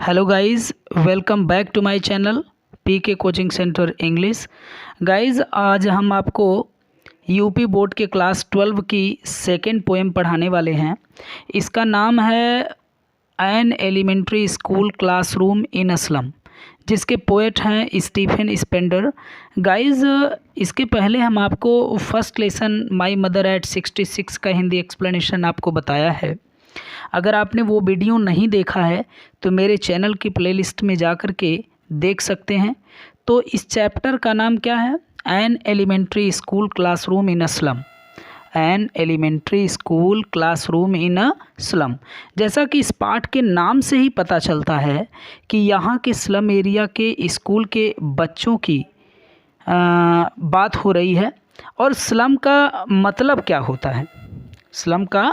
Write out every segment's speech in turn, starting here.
Hello guys, welcome back to my channel PK coaching centre English. Guys, आज हम आपको UP board के class 12 की सेकंड पोएम पढ़ाने वाले हैं। इसका नाम है an elementary school classroom in a slum, जिसके पोएट हैं स्टीफन स्पेंडर। गाइस, इसके पहले हम आपको first lesson my mother eight 66 का हिंदी एक्सप्लेनेशन आपको बताया है। अगर आपने वो वीडियो नहीं देखा है तो मेरे चैनल की प्लेलिस्ट में जा कर के देख सकते हैं। तो इस चैप्टर का नाम क्या है? An elementary school classroom in slum. An elementary school classroom in a slum. जैसा कि इस पाठ के नाम से ही पता चलता है कि यहाँ के स्लम एरिया के स्कूल के बच्चों की बात हो रही है। और स्लम का मतलब क्या होता है? स्लम का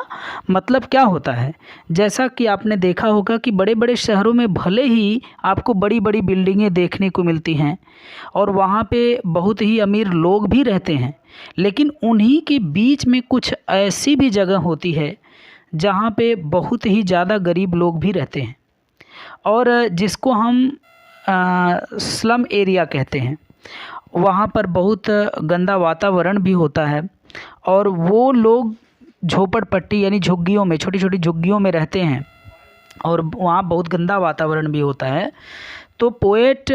मतलब क्या होता है? जैसा कि आपने देखा होगा कि बड़े बड़े शहरों में भले ही आपको बड़ी बड़ी बिल्डिंगें देखने को मिलती हैं और वहाँ पे बहुत ही अमीर लोग भी रहते हैं, लेकिन उन्हीं के बीच में कुछ ऐसी भी जगह होती है जहाँ पे बहुत ही ज़्यादा गरीब लोग भी रहते हैं और जिसको हम स्लम एरिया कहते हैं। वहाँ पर बहुत गंदा वातावरण भी होता है और वो लोग झोपड़पट्टी यानी झुग्गियों में, छोटी छोटी झुग्गियों में रहते हैं और वहाँ बहुत गंदा वातावरण भी होता है। तो पोएट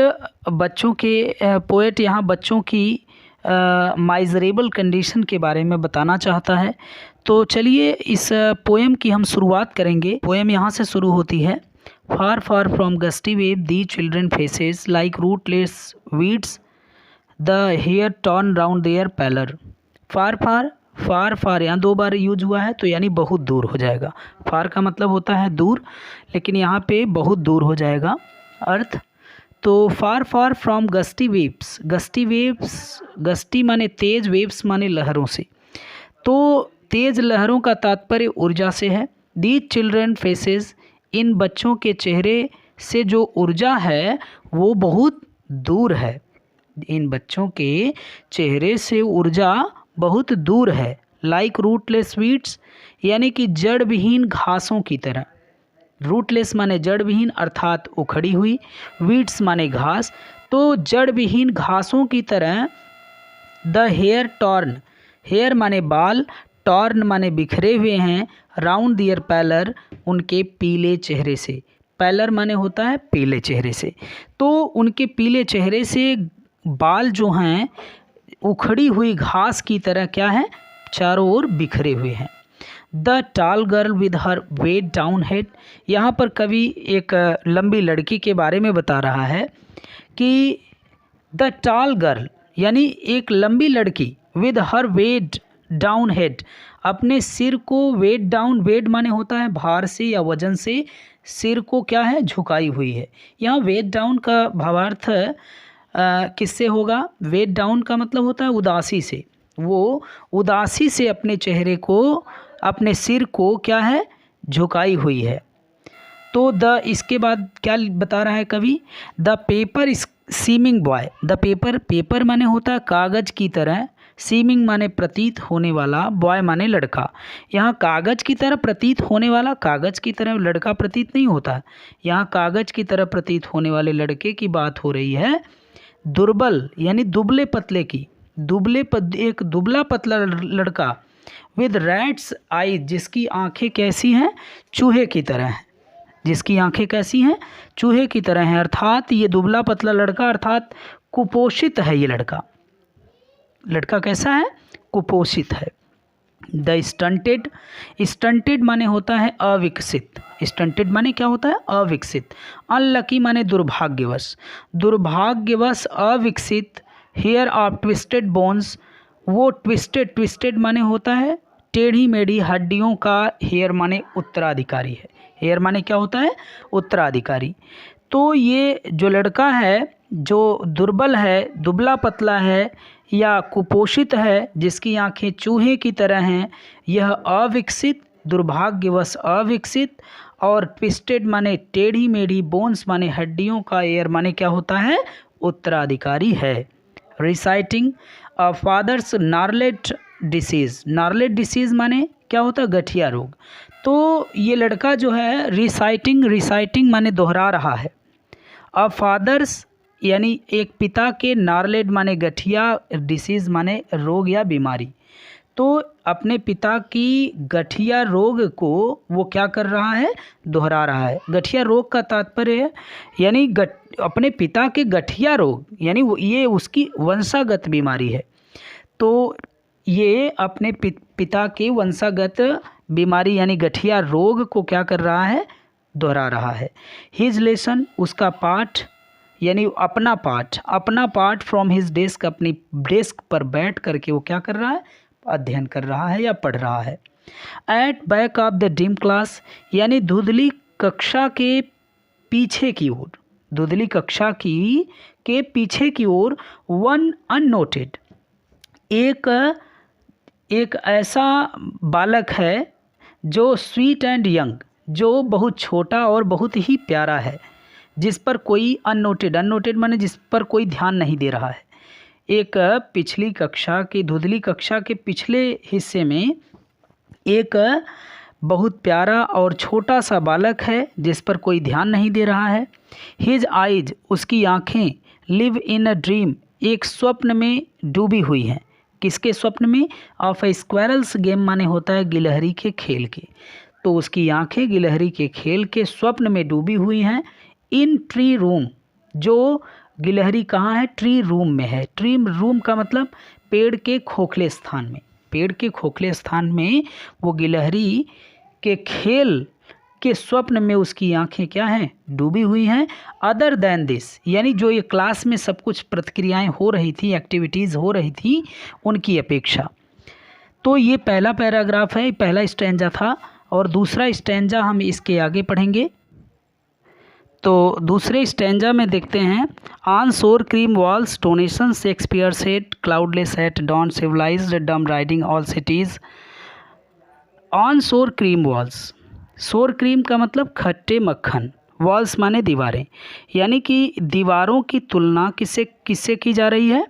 यहाँ बच्चों की माइजरेबल कंडीशन के बारे में बताना चाहता है। तो चलिए इस पोएम की हम शुरुआत करेंगे। पोएम यहाँ से शुरू होती है। Far far from gusty wave the children faces like rootless weeds the hair torn round their pallor. Far far, far far यहाँ दो बार यूज हुआ है तो यानी बहुत दूर हो जाएगा। फार का मतलब होता है दूर, लेकिन यहाँ पे बहुत दूर हो जाएगा अर्थ। तो far far from gusty waves. Gusty waves, gusty माने तेज, वेव्स माने लहरों से। तो तेज लहरों का तात्पर्य ऊर्जा से है। दीज चिल्ड्रन फेसेस, इन बच्चों के चेहरे से जो ऊर्जा है वो बहुत दूर है। इन बच्चों के चेहरे से ऊर्जा बहुत दूर है। लाइक रूटलेस वीड्स, यानी कि जड़ विहीन घासों की तरह। रूटलेस माने जड़ विहीन अर्थात उखड़ी हुई, वीड्स माने घास, तो जड़ विहीन घासों की तरह। द हेयर टॉर्न, हेयर माने बाल, टॉर्न माने बिखरे हुए हैं, राउंड दियर पैलर, उनके पीले चेहरे से। पैलर माने होता है पीले चेहरे से। तो उनके पीले चेहरे से बाल जो हैं उखड़ी हुई घास की तरह क्या है, चारों ओर बिखरे हुए हैं। The tall girl with her weighed down head, यहाँ पर कवि एक लंबी लड़की के बारे में बता रहा है कि द टाल गर्ल यानी एक लंबी लड़की, with her weighed down head, अपने सिर को वेट डाउन, वेट माने होता है भार से या वजन से, सिर को क्या है झुकाई हुई है। यहाँ वेट डाउन का भावार्थ किससे होगा? वेट डाउन का मतलब होता है उदासी से। वो उदासी से अपने चेहरे को, अपने सिर को क्या है झुकाई हुई है। तो इसके बाद क्या बता रहा है कवि? The paper seeming boy. The paper, paper माने होता है कागज़ की तरह, सीमिंग माने प्रतीत होने वाला, बॉय माने लड़का। यहाँ कागज़ की तरह प्रतीत होने वाला, कागज़ की तरह लड़का प्रतीत नहीं होता। यहाँ कागज़ की तरह प्रतीत होने वाले लड़के की बात हो रही है। दुर्बल यानी दुबले पतले की, एक दुबला पतला लड़का, विद रैट्स आई, जिसकी आंखें कैसी हैं? चूहे की तरह हैं। जिसकी आंखें कैसी हैं? चूहे की तरह हैं। अर्थात ये दुबला पतला लड़का अर्थात कुपोषित है। ये लड़का कैसा है? कुपोषित है। द स्टंटेड, स्टंटेड माने होता है अविकसित। स्टंटेड माने क्या होता है? अविकसित। अनलकी माने दुर्भाग्यवश, दुर्भाग्यवश अविकसित। हेयर ऑफ ट्विस्टेड बोन्स, वो ट्विस्टेड, ट्विस्टेड माने होता है टेढ़ी मेढ़ी हड्डियों का, हेयर माने उत्तराधिकारी है। हेयर माने क्या होता है? उत्तराधिकारी। तो ये जो लड़का है जो दुर्बल है, दुबला पतला है या कुपोषित है, जिसकी आंखें चूहे की तरह हैं, यह अविकसित, दुर्भाग्यवश अविकसित, और ट्विस्टेड माने टेढ़ी मेढ़ी, बोन्स माने हड्डियों का, एयर माने क्या होता है? उत्तराधिकारी है। रिसाइटिंग अ फादर्स नार्लेट डिसीज़। नार्लेट डिसीज़ माने क्या होता है? गठिया रोग। तो ये लड़का जो है रिसाइटिंग माने दोहरा रहा है। अ फादर्स यानी एक पिता के नार्लेड माने गठिया, डिसीज़ माने रोग या बीमारी। तो अपने पिता की गठिया रोग को वो क्या कर रहा है, दोहरा रहा है। गठिया रोग का तात्पर्य है यानी अपने पिता के गठिया रोग यानी ये उसकी वंशागत बीमारी है। तो ये अपने पिता के वंशागत बीमारी यानी गठिया रोग को क्या कर रहा है, दोहरा रहा है। हिज लेसन उसका पाठ यानी अपना पाठ फ्रॉम हिज डेस्क अपनी डेस्क पर बैठ करके वो क्या कर रहा है, अध्ययन कर रहा है या पढ़ रहा है। At back of the dim class यानी धुंधली कक्षा के पीछे की ओर, धुंधली कक्षा के पीछे की ओर वन अननोटेड एक ऐसा बालक है जो स्वीट एंड यंग, जो बहुत छोटा और बहुत ही प्यारा है, जिस पर कोई अननोटेड माने जिस पर कोई ध्यान नहीं दे रहा है। एक पिछली कक्षा की धुंधली कक्षा के पिछले हिस्से में एक बहुत प्यारा और छोटा सा बालक है जिस पर कोई ध्यान नहीं दे रहा है। हिज आइज उसकी आँखें लिव इन अ ड्रीम एक स्वप्न में डूबी हुई हैं। किसके स्वप्न में, ऑफ ए स्क्वायरल्स गेम माने होता है गिलहरी के खेल के। तो उसकी आंखें गिलहरी के खेल के स्वप्न में डूबी हुई हैं। इन ट्री रूम, जो गिलहरी कहाँ है, ट्री रूम में है। ट्री रूम का मतलब पेड़ के खोखले स्थान में, पेड़ के खोखले स्थान में वो गिलहरी के खेल के स्वप्न में उसकी आंखें क्या हैं, डूबी हुई हैं। अदर देन दिस यानी जो ये क्लास में सब कुछ प्रतिक्रियाएं हो रही थी, एक्टिविटीज़ हो रही थी उनकी अपेक्षा। तो ये पहला पैराग्राफ है, पहला स्टैंजा था और दूसरा स्टैंजा हम इसके आगे पढ़ेंगे। तो दूसरे स्टैंजा में देखते हैं, on sour cream walls donation Shakespeare set cloudless at dawn civilized dome riding all cities. On sour cream walls, sour cream का मतलब खट्टे मक्खन, वॉल्स माने दीवारें, यानी कि दीवारों की तुलना किससे की जा रही है,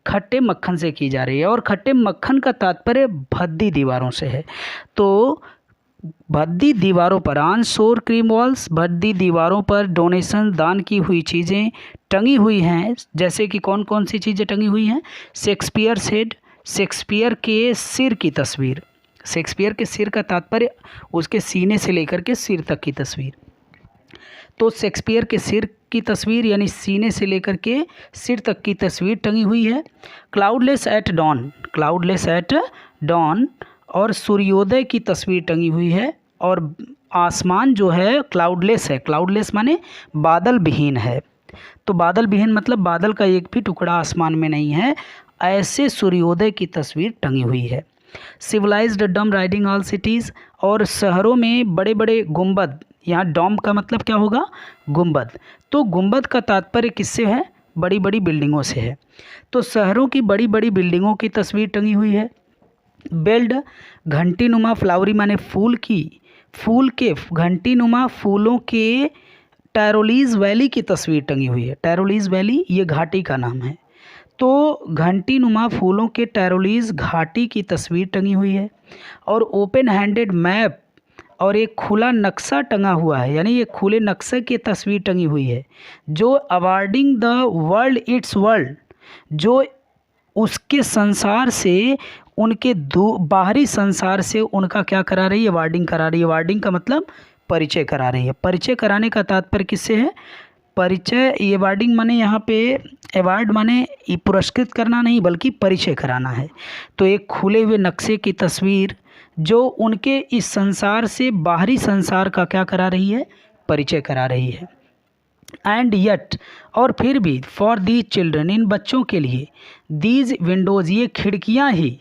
खट्टे मक्खन से की जा रही है। और खट्टे मक्खन का तात्पर्य भद्दी दीवारों से है। तो भद्दी दीवारों पर, ऑन शोर क्रीम वॉल्स भद्दी दीवारों पर डोनेशन दान की हुई चीज़ें टंगी हुई हैं। जैसे कि कौन कौन सी चीज़ें टंगी हुई हैं, शेक्सपियर हेड, शेक्सपियर के सिर की तस्वीर। शेक्सपियर के सिर का तात्पर्य उसके सीने से लेकर के सिर तक की तस्वीर। तो शेक्सपियर के सिर की तस्वीर यानी सीने से लेकर के सिर तक की तस्वीर टंगी हुई है। Cloudless at dawn, cloudless at dawn और सूर्योदय की तस्वीर टंगी हुई है। और आसमान जो है क्लाउडलेस है, क्लाउडलेस माने बादल विहीन है। तो बादल विहीन मतलब बादल का एक भी टुकड़ा आसमान में नहीं है, ऐसे सूर्योदय की तस्वीर टंगी हुई है। Civilised dome riding all cities और शहरों में बड़े बड़े गुंबद, यहाँ डॉम का मतलब क्या होगा, गुंबद। तो गुंबद का तात्पर्य किससे है, बड़ी बड़ी बिल्डिंगों से है। तो शहरों की बड़ी बड़ी बिल्डिंगों की तस्वीर टंगी हुई है। बेल्ड घंटी नुमा फ्लावरी माने फूल के घंटी नुमा फूलों के टायरोलीज वैली की तस्वीर टंगी हुई है। टायरोलीज वैली ये घाटी का नाम है। तो घंटी नुमा फूलों के टायरोलीज घाटी की तस्वीर टंगी हुई है। और ओपन हैंडेड मैप और एक खुला नक्शा टंगा हुआ है, यानी ये खुले नक्शे की तस्वीर टंगी हुई है, जो awarding the world it's world, जो उसके संसार से उनके बाहरी संसार से उनका क्या करा रही है, वार्डिंग करा रही है। वार्डिंग का मतलब परिचय करा रही है। परिचय कराने का तात्पर्य किससे है, परिचय, ये वार्डिंग माने यहाँ पे अवार्ड माने पुरस्कृत करना नहीं बल्कि परिचय कराना है। तो एक खुले हुए नक्शे की तस्वीर जो उनके इस संसार से बाहरी संसार का क्या करा रही है, परिचय करा रही है। एंड यट और फिर भी, फॉर दीज चिल्ड्रन इन बच्चों के लिए, दीज विंडोज़ ये खिड़कियाँ ही,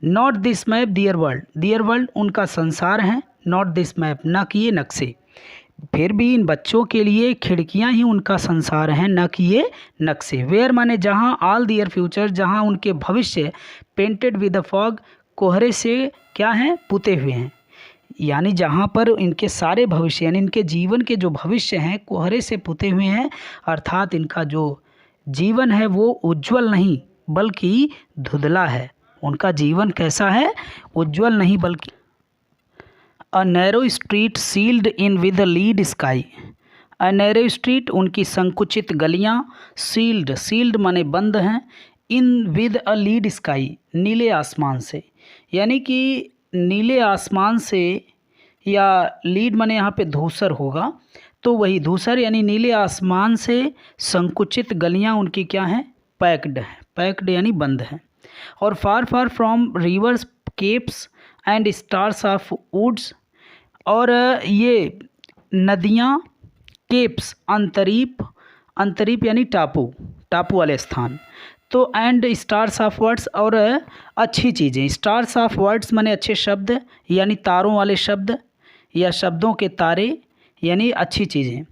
not this map their world, their world उनका संसार है, नॉट दिस मैप न कि ये नक्शे, फिर भी इन बच्चों के लिए खिड़कियां ही उनका संसार हैं, न कि ये नक्शे। वेयर माने जहां, ऑल दियर फ्यूचर जहां उनके भविष्य, पेंटेड विद द फॉग कोहरे से क्या हैं, पुते हुए हैं, यानी जहाँ पर इनके सारे भविष्य यानी इनके जीवन के जो भविष्य हैं कोहरे से पुते हुए हैं, अर्थात इनका जो जीवन है वो उज्जवल नहीं बल्कि धुंधला है। उनका जीवन कैसा है, उज्जवल नहीं बल्कि a narrow street sealed in with a lead sky. A narrow street उनकी संकुचित गलियां, सील्ड सील्ड माने बंद हैं, in with a lead sky नीले आसमान से, यानी कि नीले आसमान से, या लीड माने यहाँ पे धूसर होगा, तो वही धूसर यानी नीले आसमान से संकुचित गलियां उनकी क्या हैं, पैक्ड है, पैक्ड यानी बंद है। और far far from rivers, capes and stars of words, और ये नदियाँ, केप्स अंतरीप, अंतरीप यानी टापू, टापू वाले स्थान, तो एंड स्टार्स ऑफ वर्ड्स और अच्छी चीज़ें, स्टार्स ऑफ वर्ड्स माने अच्छे शब्द यानी तारों वाले शब्द या शब्दों के तारे यानी अच्छी चीज़ें।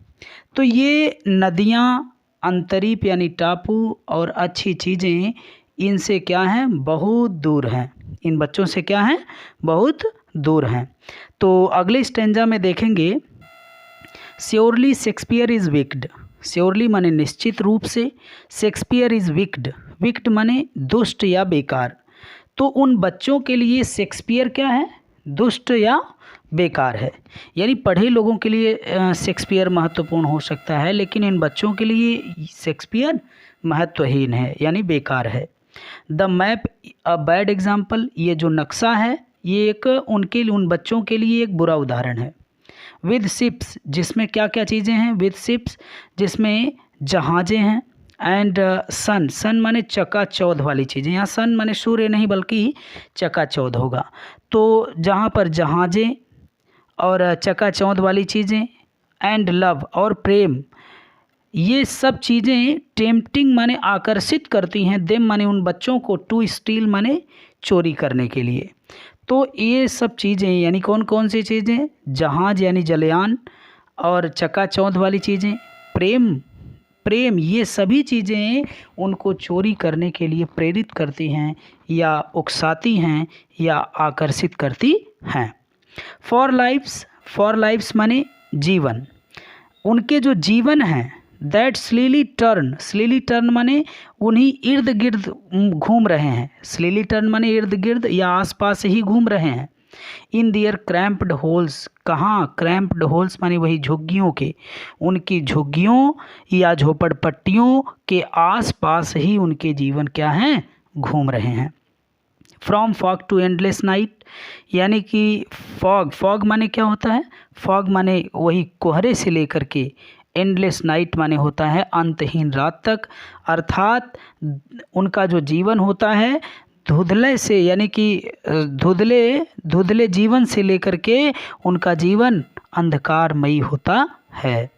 तो ये नदियाँ, अंतरीप यानी टापू और अच्छी चीज़ें इनसे क्या हैं, बहुत दूर हैं, इन बच्चों से क्या हैं, बहुत दूर हैं। तो अगले स्टेंजा में देखेंगे, surely Shakespeare is wicked. Surely माने निश्चित रूप से, शेक्सपियर इज़ विक्ड, विक्ड माने दुष्ट या बेकार। तो उन बच्चों के लिए शेक्सपियर क्या है, दुष्ट या बेकार है, यानी पढ़े लोगों के लिए शेक्सपियर महत्वपूर्ण हो सकता है, लेकिन इन बच्चों के लिए शेक्सपियर महत्वहीन है यानी बेकार है। The map a bad example, ये जो नक्शा है ये एक उनके लिए, उन बच्चों के लिए एक बुरा उदाहरण है। विद शिप्स, जिसमें क्या क्या चीज़ें हैं, विद शिप्स जिसमें जहाज़ें हैं, एंड सन, सन माने चकाचौंध वाली चीज़ें, यहाँ सन माने सूर्य नहीं बल्कि चकाचौंध होगा, तो जहाँ पर जहाज़ें और चकाचौंध वाली चीज़ें, एंड लव और प्रेम, ये सब चीज़ें टेम्पटिंग माने आकर्षित करती हैं, देम माने उन बच्चों को, टू स्टील माने चोरी करने के लिए। तो ये सब चीज़ें यानी कौन कौन सी चीज़ें, जहाज यानी जलयान, और चकाचौंध वाली चीज़ें, प्रेम, प्रेम, ये सभी चीज़ें उनको चोरी करने के लिए प्रेरित करती हैं या उकसाती हैं या आकर्षित करती हैं। फॉर लाइफ्स, फॉर लाइफ्स माने जीवन, उनके जो जीवन हैं, दैट स्लीली टर्न, स्लीली टर्न माने उन्हीं इर्द गिर्द घूम रहे हैं, स्लीली टर्न माने इर्द गिर्द या आसपास ही घूम रहे हैं। इन दियर क्रैम्प्ड होल्स, कहाँ, क्रैम्प्ड होल्स माने वही झुग्गियों के, उनकी झुग्गियों या झोपड़पट्टियों के आसपास ही उनके जीवन क्या हैं, घूम रहे हैं। From fog to endless night, यानी कि फॉग, फॉग माने क्या होता है, फॉग माने वही कोहरे से लेकर के एंडलेस नाइट माने होता है अंतहीन रात तक, अर्थात उनका जो जीवन होता है धुंधले से, यानी कि धुंधले जीवन से लेकर के उनका जीवन अंधकारमयी होता है।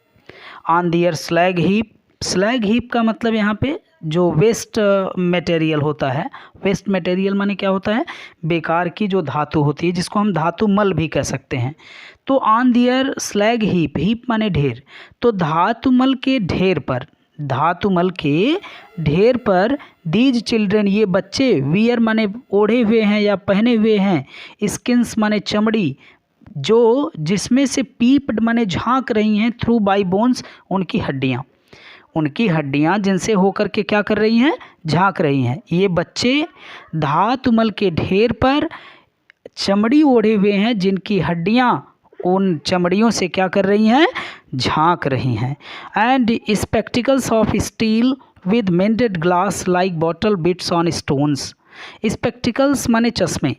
On their slag heap, slag heap का मतलब यहाँ पे जो वेस्ट मटेरियल होता है, वेस्ट मटेरियल माने क्या होता है, बेकार की जो धातु होती है, जिसको हम धातु मल भी कह सकते हैं। तो on their slag heap, heap माने ढेर, तो धातुमल के ढेर पर, धातुमल के ढेर पर, दीज चिल्ड्रन ये बच्चे, वियर माने ओढ़े हुए हैं या पहने हुए हैं, स्किन्स माने चमड़ी, जो जिसमें से पीप्ड माने झांक रही हैं, थ्रू बाई बोन्स उनकी हड्डियाँ, उनकी हड्डियाँ जिनसे होकर के क्या कर रही हैं, झांक रही हैं। ये बच्चे धातुमल के ढेर पर चमड़ी ओढ़े हुए हैं, जिनकी हड्डियाँ उन चमड़ियों से क्या कर रही हैं, झांक रही हैं। And spectacles of steel with mended glass like bottle bits on stones, spectacles माने चश्मे,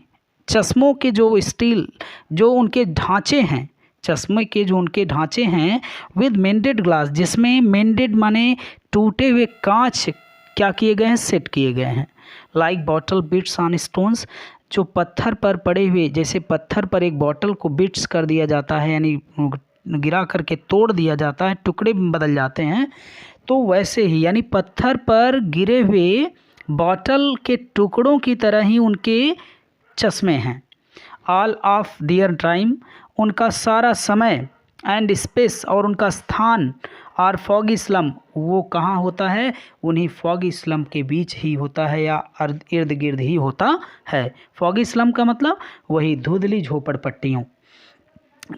चश्मों के जो स्टील, जो उनके ढांचे हैं, चश्मे के जो उनके ढांचे हैं, विद मेंडेड ग्लास, जिसमें मेंडेड माने टूटे हुए कांच क्या किए गए हैं, सेट किए गए हैं, like bottle bits on stones, जो पत्थर पर पड़े हुए, जैसे पत्थर पर एक बॉटल को बिट्स कर दिया जाता है, यानी गिरा करके तोड़ दिया जाता है, टुकड़े में बदल जाते हैं, तो वैसे ही यानी पत्थर पर गिरे हुए बॉटल के टुकड़ों की तरह ही उनके चश्मे हैं। ऑल ऑफ दियर टाइम, उनका सारा समय, एंड स्पेस और उनका स्थान, और फॉगी स्लम, वो कहाँ होता है, उन्हीं फॉगी स्लम के बीच ही होता है या इर्द गिर्द ही होता है। फॉगी स्लम का मतलब वही धुंधली झोपड़पट्टियों,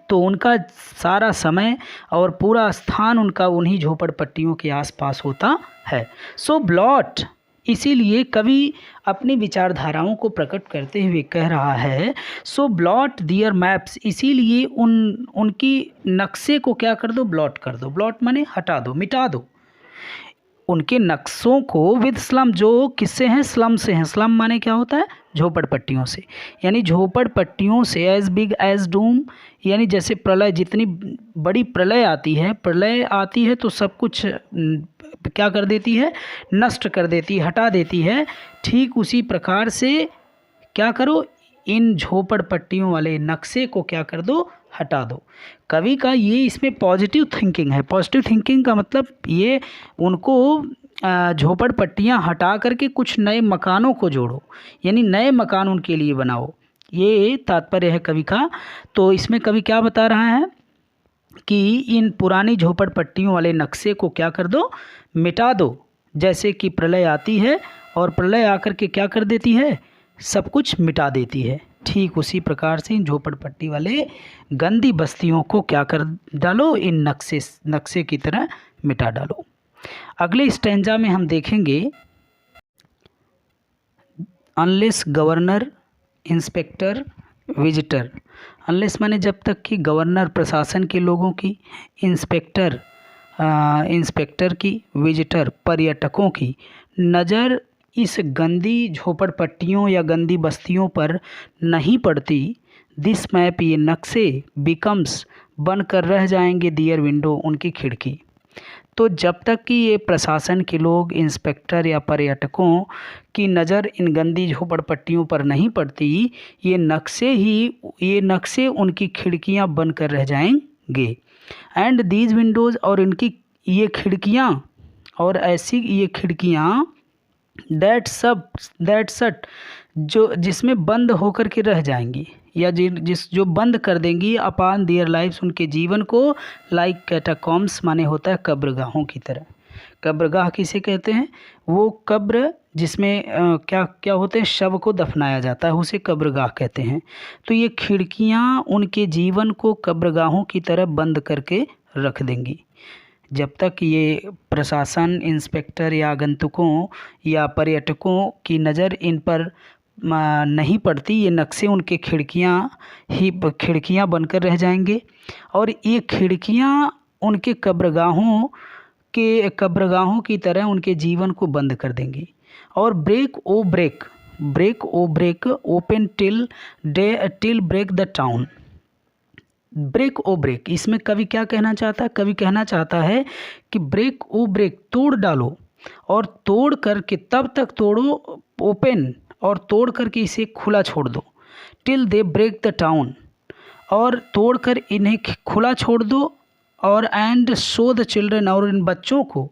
तो उनका सारा समय और पूरा स्थान उनका उन्हीं झोपड़पट्टियों के आसपास होता है। सो ब्लॉट, इसीलिए कवि अपनी विचारधाराओं को प्रकट करते हुए कह रहा है, सो ब्लॉट दियर मैप्स, इसीलिए उनकी नक्शे को क्या कर दो, ब्लॉट कर दो। ब्लॉट माने हटा दो, मिटा दो उनके नक्शों को, विद स्लम, जो किससे हैं, स्लम से हैं। स्लम माने क्या होता है, झोपड़पट्टियों से, यानी झोपड़पट्टियों से, एज बिग एज डूम, यानी जैसे प्रलय, जितनी बड़ी प्रलय आती है तो सब कुछ क्या कर देती है, नष्ट कर देती है, हटा देती है। ठीक उसी प्रकार से क्या करो, इन झोपड़पट्टियों वाले नक्शे को क्या कर दो, हटा दो। कवि का ये इसमें पॉजिटिव थिंकिंग है। पॉजिटिव थिंकिंग का मतलब ये उनको झोपड़पट्टियाँ हटा करके कुछ नए मकानों को जोड़ो, यानी नए मकान उनके लिए बनाओ, ये तात्पर्य है कवि का। तो इसमें कवि क्या बता रहा है कि इन पुरानी झोपड़पट्टियों वाले नक्शे को क्या कर दो, मिटा दो। जैसे कि प्रलय आती है और प्रलय आकर के क्या कर देती है, सब कुछ मिटा देती है। ठीक उसी प्रकार से इन झोपड़पट्टी वाले गंदी बस्तियों को क्या कर डालो, इन नक्शे की तरह मिटा डालो। अगले स्टैंजा में हम देखेंगे, unless governor inspector visitor. Unless माने जब तक कि गवर्नर प्रशासन के लोगों की, इंस्पेक्टर की, विजिटर पर्यटकों की नज़र इस गंदी झोपड़पट्टियों या गंदी बस्तियों पर नहीं पड़ती, दिस मैप, ये नक्शे, बिकम्स, बनकर रह जाएंगे दियर विंडो, उनकी खिड़की। तो जब तक कि ये प्रशासन के लोग, इंस्पेक्टर या पर्यटकों की नज़र इन गंदी झोपड़पट्टियों पर नहीं पड़ती, ये नक्शे उनकी खिड़कियां बनकर रह जाएंगे। एंड दीज विंडोज़, और इनकी ये खिड़कियां, और ऐसी ये खिड़कियां, दैट सट, जिसमें बंद होकर के रह जाएंगी, या जो बंद कर देंगी, अपॉन दियर लाइफ्स, उनके जीवन को, लाइक कैटाकॉम्स माने होता है कब्रगाहों की तरह। कब्रगाह किसे कहते हैं, वो कब्र जिसमें क्या होते हैं, शव को दफनाया जाता है, उसे कब्रगाह कहते हैं। तो ये खिड़कियां उनके जीवन को कब्रगाहों की तरह बंद करके रख देंगी। जब तक ये प्रशासन, इंस्पेक्टर या आगंतुकों या पर्यटकों की नज़र इन पर नहीं पड़ती, ये नक्शे उनके खिड़कियां बनकर रह जाएंगे, और ये खिड़कियां उनके कब्रगाहों की तरह उनके जीवन को बंद कर देंगी। और break O break, open till break the town. Break O break, इसमें कवि क्या कहना चाहता है, कवि कहना चाहता है कि ब्रेक ओ ब्रेक, तोड़ डालो, और तोड़ करके तब तक तोड़ो, ओपन, और तोड़ करके इसे खुला छोड़ दो, till they break the town, और तोड़ कर इन्हें खुला छोड़ दो, और एंड शो द चिल्ड्रन, और इन बच्चों को,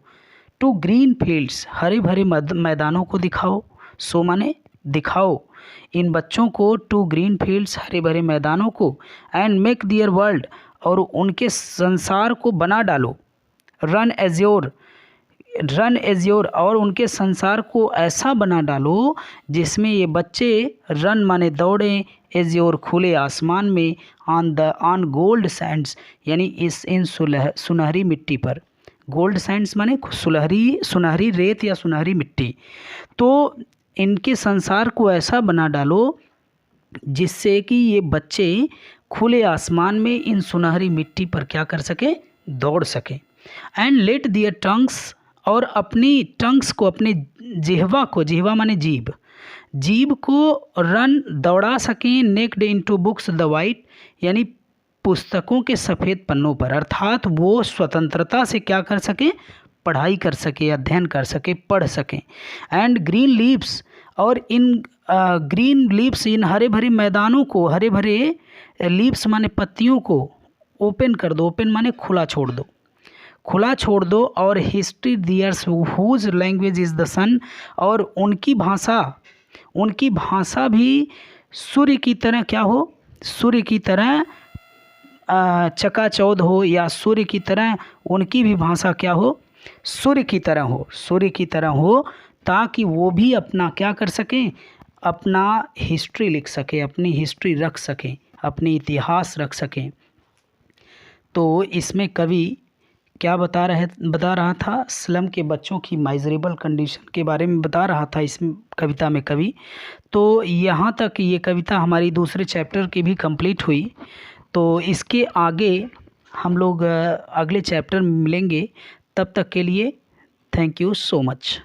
टू ग्रीन फील्ड्स, हरे भरे मैदानों को दिखाओ। सो माने दिखाओ, इन बच्चों को, टू ग्रीन फील्ड्स, हरे भरे मैदानों को, एंड मेक दियर वर्ल्ड, और उनके संसार को बना डालो, रन एज्योर, और उनके संसार को ऐसा बना डालो जिसमें ये बच्चे, रन माने दौड़ें, एज्योर खुले आसमान में, ऑन गोल्ड सैंड्स, यानी इन सुनहरी मिट्टी पर। गोल्ड सैंड्स माने सुनहरी रेत या सुनहरी मिट्टी। तो इनके संसार को ऐसा बना डालो जिससे कि ये बच्चे खुले आसमान में इन सुनहरी मिट्टी पर क्या कर सके, दौड़ सके। एंड लेट दियर टंग्स, और अपनी टंग्स को, अपने जिह्वा माने जीभ को रन, दौड़ा सकें, naked into books the white, यानी पुस्तकों के सफ़ेद पन्नों पर, अर्थात वो स्वतंत्रता से क्या कर सकें, पढ़ाई कर सके, अध्ययन कर सके, पढ़ सकें। एंड ग्रीन लीव्स, और इन ग्रीन लीव्स, इन हरे भरे मैदानों को, हरे भरे लीव्स माने पत्तियों को ओपन कर दो, ओपन माने खुला छोड़ दो, और history theirs whose language is the sun, और उनकी भाषा भी सूर्य की तरह क्या हो, सूर्य की तरह चकाचौंध हो, या सूर्य की तरह उनकी भी भाषा क्या हो, सूर्य की तरह हो, ताकि वो भी अपना क्या कर सकें, अपना हिस्ट्री लिख सके, अपनी हिस्ट्री रख सकें, अपनी इतिहास रख सकें। तो इसमें कवि क्या बता रहा था, स्लम के बच्चों की माइजरेबल कंडीशन के बारे में बता रहा था इस कविता में कवि। तो यहाँ तक ये कविता हमारी दूसरे चैप्टर की भी कंप्लीट हुई। तो इसके आगे हम लोग अगले चैप्टर में मिलेंगे। तब तक के लिए थैंक यू सो मच।